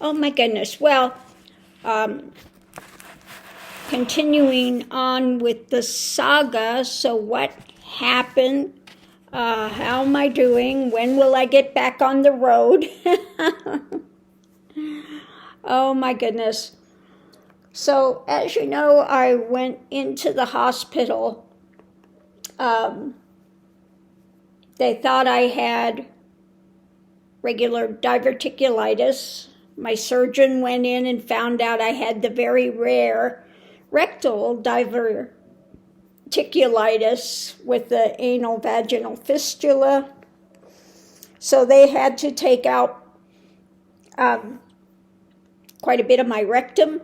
Oh my goodness. Well, continuing on with the saga. So what happened? How am I doing? When will I get back on the road? Oh my goodness. So as you know, I went into the hospital. They thought I had regular diverticulitis. My surgeon went in and found out I had the very rare rectal diverticulitis with the anal vaginal fistula. So they had to take out quite a bit of my rectum.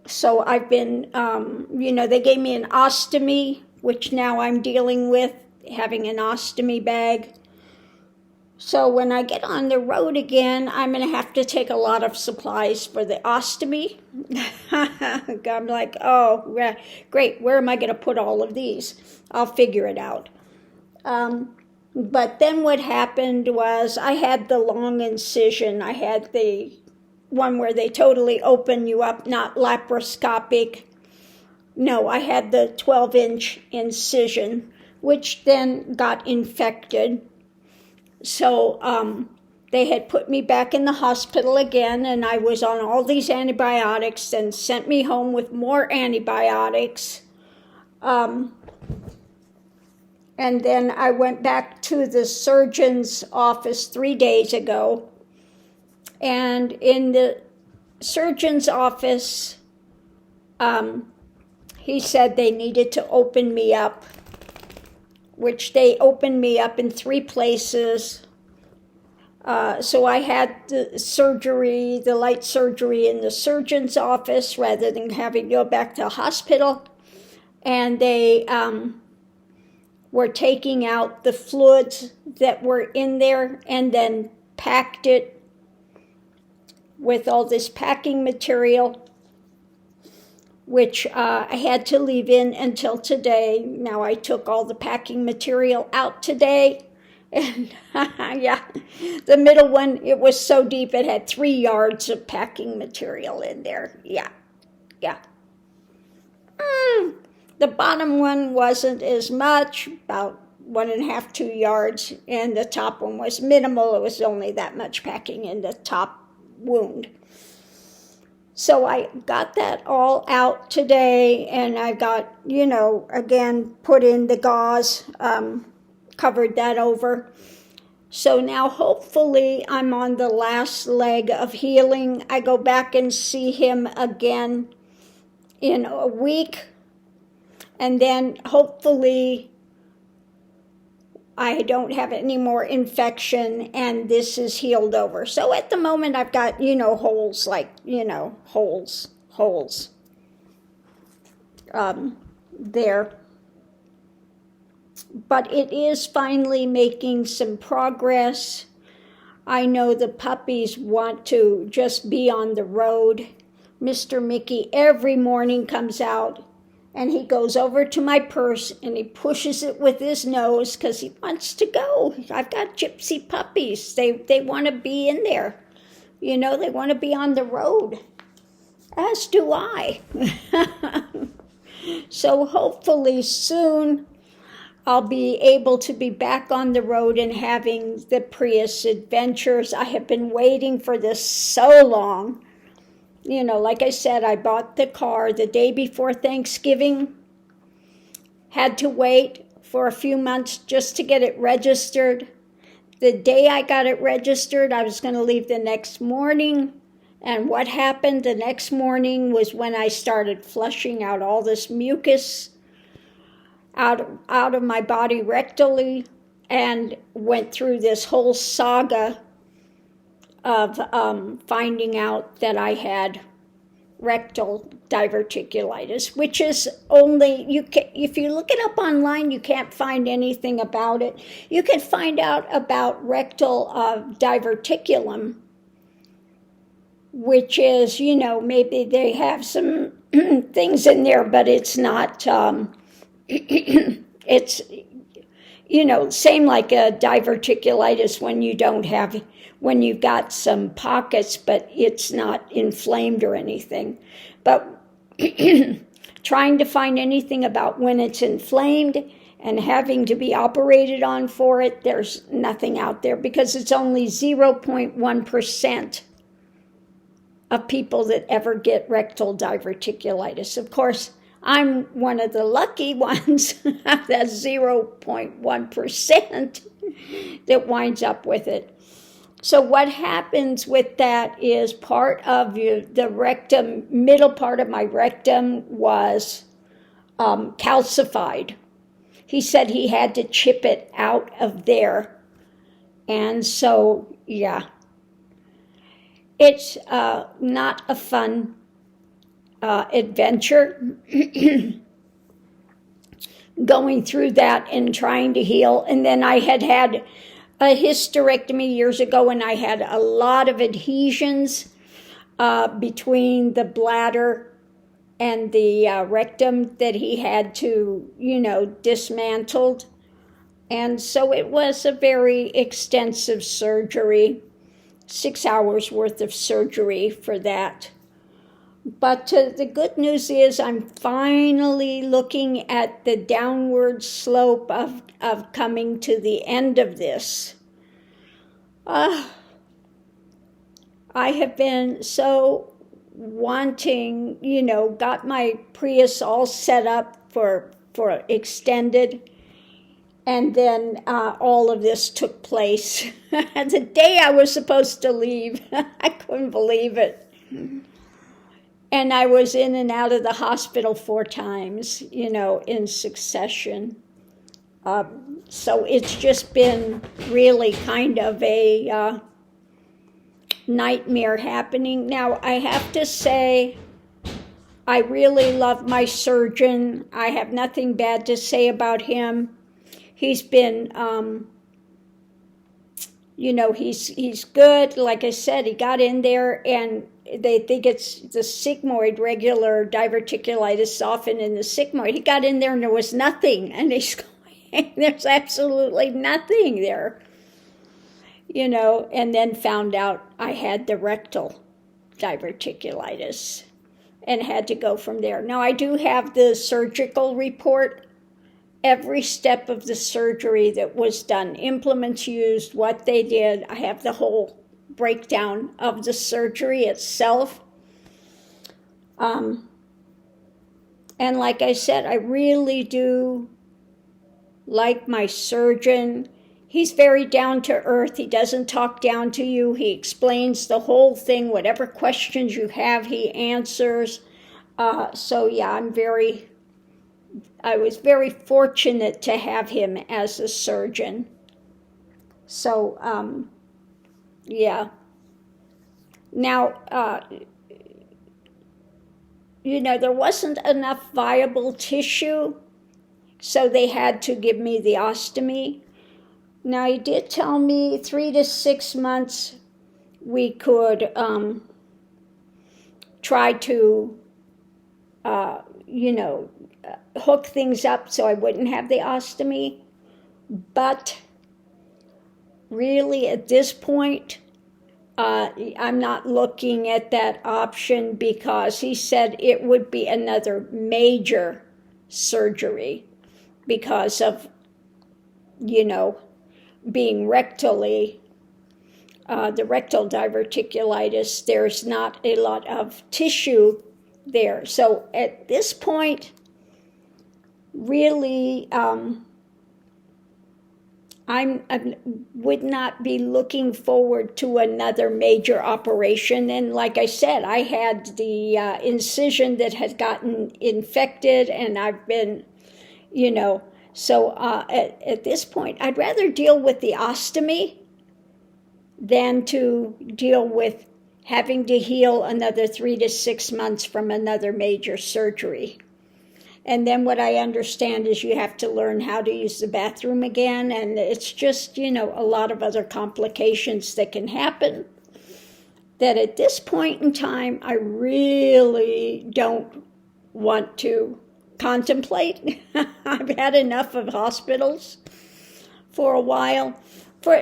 So I've been, they gave me an ostomy, which now I'm dealing with, having an ostomy bag. So when I get on the road again, I'm going to have to take a lot of supplies for the ostomy. I'm like, oh, great, where am I going to put all of these? I'll figure it out. But then what happened was I had the long incision. I had the one where they totally open you up, not laparoscopic. No, I had the 12-inch incision, which then got infected. So they had put me back in the hospital again, and I was on all these antibiotics and sent me home with more antibiotics. And then I went back to the surgeon's office 3 days ago. And in the surgeon's office, he said they needed to open me up, which they opened me up in 3 places. So I had the surgery, the light surgery in the surgeon's office rather than having to go back to the hospital. And they were taking out the fluids that were in there and then packed it with all this packing material, which I had to leave in until today. Now I took all the packing material out today. And yeah, the middle one, it was so deep it had 3 yards of packing material in there. Yeah. The bottom one wasn't as much, about 1.5, 2 yards, and the top one was minimal. It was only that much packing in the top wound. So I got that all out today, and I got, again, put in the gauze, covered that over. So now hopefully I'm on the last leg of healing. I go back and see him again in a week, and then hopefully I don't have any more infection and this is healed over. So at the moment I've got, holes, like, holes there. But it is finally making some progress. I know the puppies want to just be on the road. Mr. Mickey every morning comes out and he goes over to my purse and he pushes it with his nose because he wants to go. I've got gypsy puppies. They want to be in there. They want to be on the road. As do I. So hopefully soon I'll be able to be back on the road and having the Prius adventures. I have been waiting for this so long. Like I said, I bought the car the day before Thanksgiving. Had to wait for a few months just to get it registered. The day I got it registered, I was going to leave the next morning. And what happened the next morning was when I started flushing out all this mucus out of my body rectally and went through this whole saga of finding out that I had rectal diverticulitis, which is only, if you look it up online, you can't find anything about it. You can find out about rectal diverticulum, which is, maybe they have some things in there, but it's not, same like a diverticulitis when you've got some pockets, but it's not inflamed or anything. But trying to find anything about when it's inflamed and having to be operated on for it, there's nothing out there because it's only 0.1% of people that ever get rectal diverticulitis. Of course, I'm one of the lucky ones, that's 0.1% that winds up with it. So what happens with that is part of the rectum, middle part of my rectum was calcified. He said he had to chip it out of there. And so, yeah, it's not a fun adventure going through that and trying to heal. And then I had a hysterectomy years ago, and I had a lot of adhesions between the bladder and the rectum that he had to, dismantled. And so it was a very extensive surgery, 6 hours worth of surgery for that. But the good news is I'm finally looking at the downward slope of coming to the end of this. I have been so wanting, got my Prius all set up for extended, and then all of this took place. The day I was supposed to leave, I couldn't believe it. And I was in and out of the hospital 4 times, in succession. So it's just been really kind of a nightmare happening. Now, I have to say, I really love my surgeon. I have nothing bad to say about him. He's been, he's good. Like I said, he got in there and they think it's the sigmoid, regular diverticulitis, softened in the sigmoid. He got in there and there was nothing. And he's going, there's absolutely nothing there. And then found out I had the rectal diverticulitis and had to go from there. Now, I do have the surgical report, every step of the surgery that was done, implements used, what they did. I have the whole breakdown of the surgery itself. And like I said, I really do like my surgeon. He's very down to earth. He doesn't talk down to you. He explains the whole thing. Whatever questions you have, he answers. So yeah, I was very fortunate to have him as a surgeon. So, yeah. Now, there wasn't enough viable tissue, so they had to give me the ostomy. Now, he did tell me 3 to 6 months we could try to, hook things up so I wouldn't have the ostomy. But really, at this point, I'm not looking at that option because he said it would be another major surgery because of, being rectally, the rectal diverticulitis. There's not a lot of tissue there. So at this point, really, I would not be looking forward to another major operation. And like I said, I had the incision that had gotten infected, and I've been, so at this point, I'd rather deal with the ostomy than to deal with having to heal another 3 to 6 months from another major surgery. And then what I understand is you have to learn how to use the bathroom again, and it's just, a lot of other complications that can happen that at this point in time, I really don't want to contemplate. I've had enough of hospitals. for a while.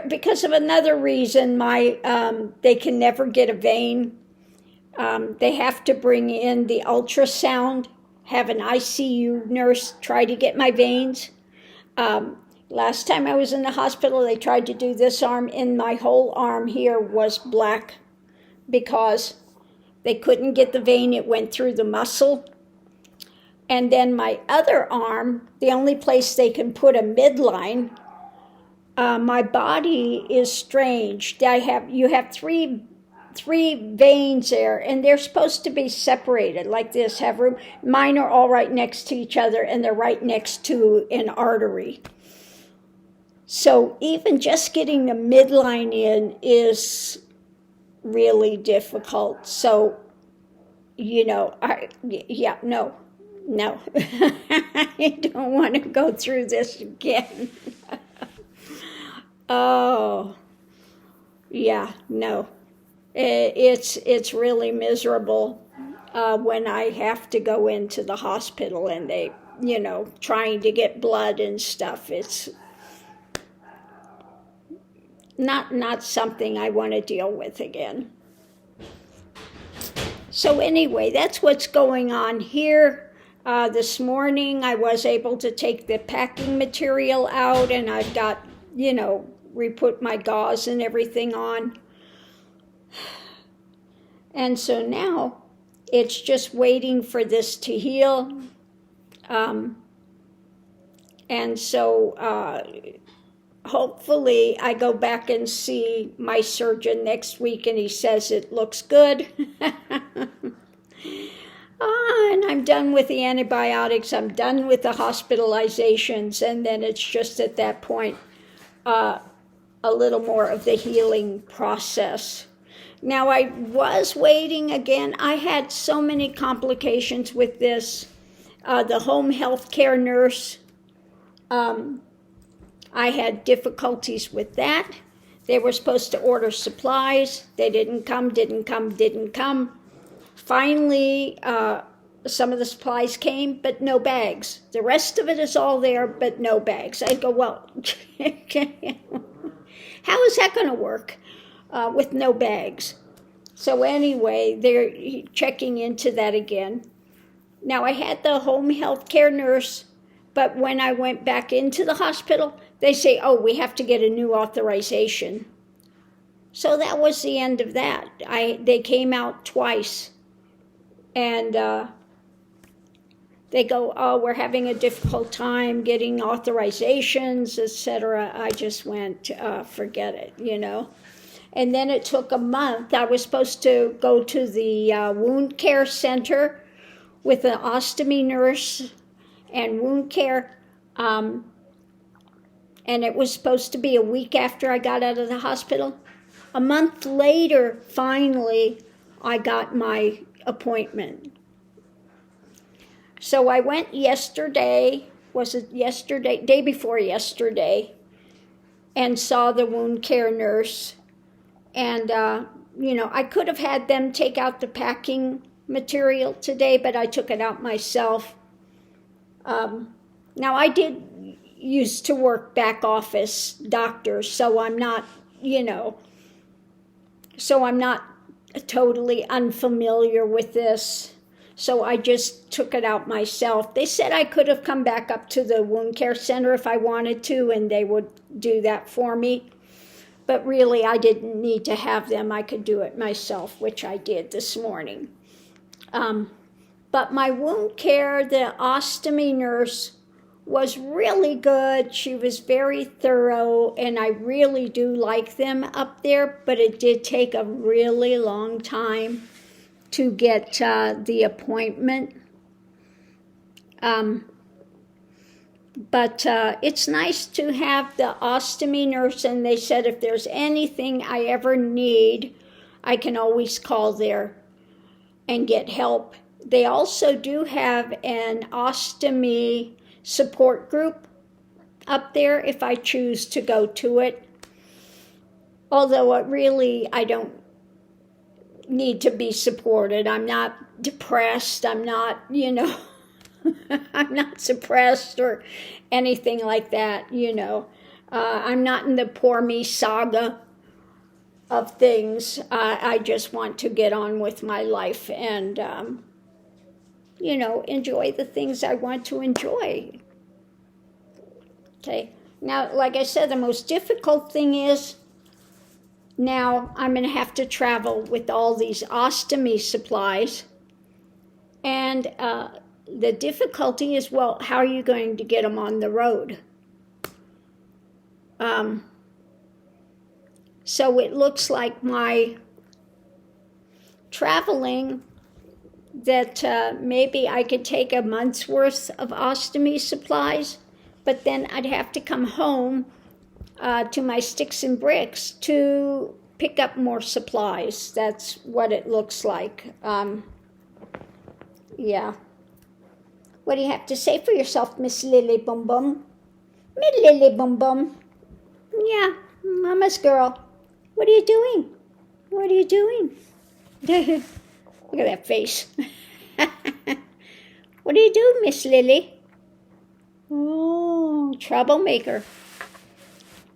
Because of another reason, they can never get a vein. They have to bring in the ultrasound, have an ICU nurse try to get my veins. Last time I was in the hospital, they tried to do this arm, and my whole arm here was black because they couldn't get the vein. It went through the muscle. And then my other arm, the only place they can put a midline, my body is strange. You have three veins there, and they're supposed to be separated like this, have room. Mine are all right next to each other, and they're right next to an artery. So even just getting the midline in is really difficult. So, no. I don't want to go through this again. Oh, yeah, no. It's really miserable when I have to go into the hospital and they, trying to get blood and stuff. It's not something I want to deal with again. So anyway, that's what's going on here. This morning I was able to take the packing material out, and I've got, re-put my gauze and everything on. And so now it's just waiting for this to heal. And so hopefully I go back and see my surgeon next week and he says it looks good. And I'm done with the antibiotics. I'm done with the hospitalizations. And then it's just at that point a little more of the healing process. Now, I was waiting again. I had so many complications with this. The home health care nurse, I had difficulties with that. They were supposed to order supplies. They didn't come. Finally, some of the supplies came, but no bags. The rest of it is all there, but no bags. I go, well, how is that going to work with no bags? So anyway, they're checking into that again. Now, I had the home health care nurse, but when I went back into the hospital, they say, oh, we have to get a new authorization. So that was the end of that. They came out twice, and they go, oh, we're having a difficult time getting authorizations, etc. I just went, forget it, And then it took a month. I was supposed to go to the wound care center with an ostomy nurse and wound care. And it was supposed to be a week after I got out of the hospital. A month later, finally, I got my appointment. So I went yesterday, day before yesterday, and saw the wound care nurse. And, I could have had them take out the packing material today, but I took it out myself. Now, I did used to work back office doctor, so I'm not, totally unfamiliar with this. So I just took it out myself. They said I could have come back up to the wound care center if I wanted to, and they would do that for me. But really, I didn't need to have them. I could do it myself, which I did this morning. But my wound care, the ostomy nurse, was really good. She was very thorough, and I really do like them up there, but it did take a really long time to get the appointment. But it's nice to have the ostomy nurse, and they said if there's anything I ever need, I can always call there and get help. They also do have an ostomy support group up there if I choose to go to it. Although I don't need to be supported. I'm not depressed. I'm not, I'm not suppressed or anything like that, I'm not in the poor me saga of things. I just want to get on with my life and, enjoy the things I want to enjoy. Okay. Now, like I said, the most difficult thing is now I'm going to have to travel with all these ostomy supplies. And the difficulty is, well, how are you going to get them on the road? So it looks like my traveling that maybe I could take a month's worth of ostomy supplies, but then I'd have to come home to my sticks and bricks to pick up more supplies. That's what it looks like. Yeah. What do you have to say for yourself, Miss Lily Bum Bum? Miss Lily Bum Bum. Yeah, Mama's girl. What are you doing? What are you doing? Look at that face. What do you do, Miss Lily? Oh, troublemaker.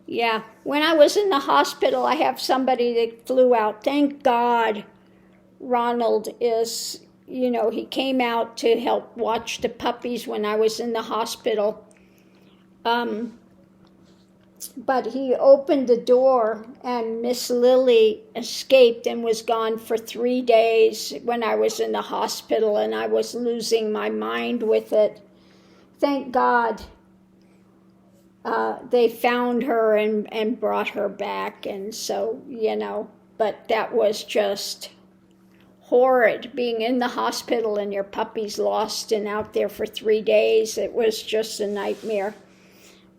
Yeah, when I was in the hospital, I have somebody that flew out. Thank God Ronald is, he came out to help watch the puppies when I was in the hospital. But he opened the door and Miss Lily escaped and was gone for 3 days when I was in the hospital, and I was losing my mind with it. Thank God they found her and brought her back, and so, but that was just horrid, being in the hospital and your puppy's lost and out there for 3 days. It was just a nightmare.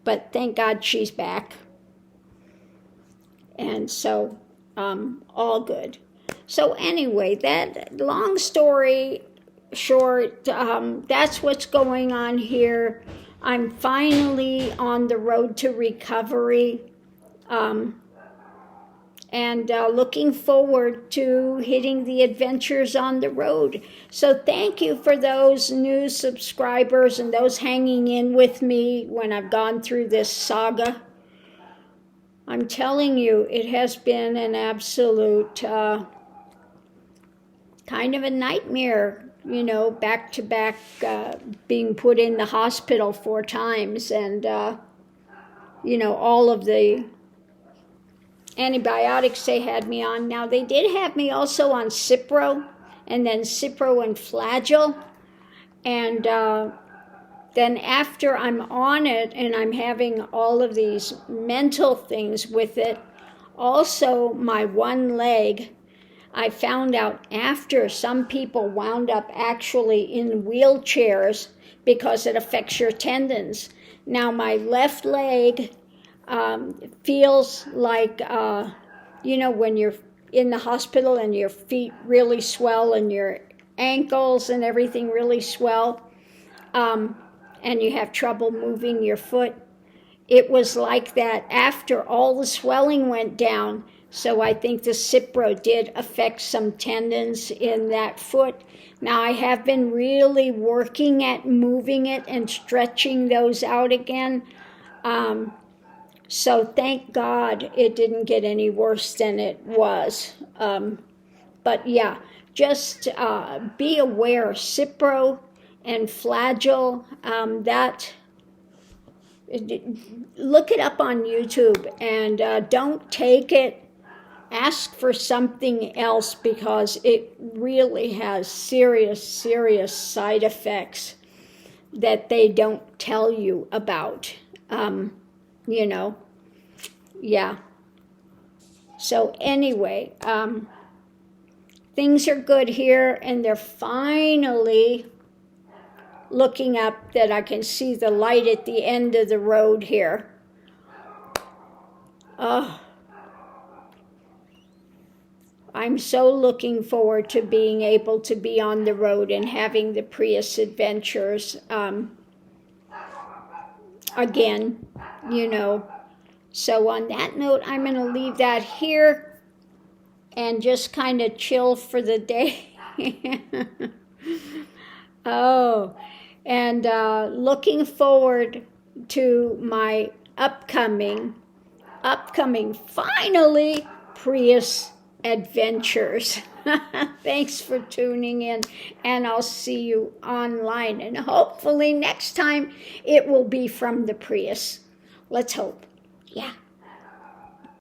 But thank God she's back. And so, all good. So anyway, that long story short, that's what's going on here. I'm finally on the road to recovery. And looking forward to hitting the adventures on the road. So thank you for those new subscribers and those hanging in with me when I've gone through this saga. I'm telling you, it has been an absolute kind of a nightmare, back to back, being put in the hospital 4 times and, all of the antibiotics they had me on. Now, they did have me also on Cipro, and then Cipro and Flagyl. And then after I'm on it and I'm having all of these mental things with it, also my one leg, I found out after some people wound up actually in wheelchairs because it affects your tendons. Now, my left leg feels like, when you're in the hospital and your feet really swell and your ankles and everything really swell, and you have trouble moving your foot. It was like that after all the swelling went down. So I think the Cipro did affect some tendons in that foot. Now, I have been really working at moving it and stretching those out again. So thank God it didn't get any worse than it was. But yeah, just be aware, Cipro and Flagyl, look it up on YouTube and don't take it. Ask for something else because it really has serious, serious side effects that they don't tell you about. Yeah. So anyway, things are good here, and they're finally looking up that I can see the light at the end of the road here. Oh, I'm so looking forward to being able to be on the road and having the Prius adventures again, So on that note, I'm going to leave that here and just kind of chill for the day. Oh, and looking forward to my upcoming, finally, Prius adventures. Thanks for tuning in, and I'll see you online. And hopefully next time it will be from the Prius. Let's hope. Yeah.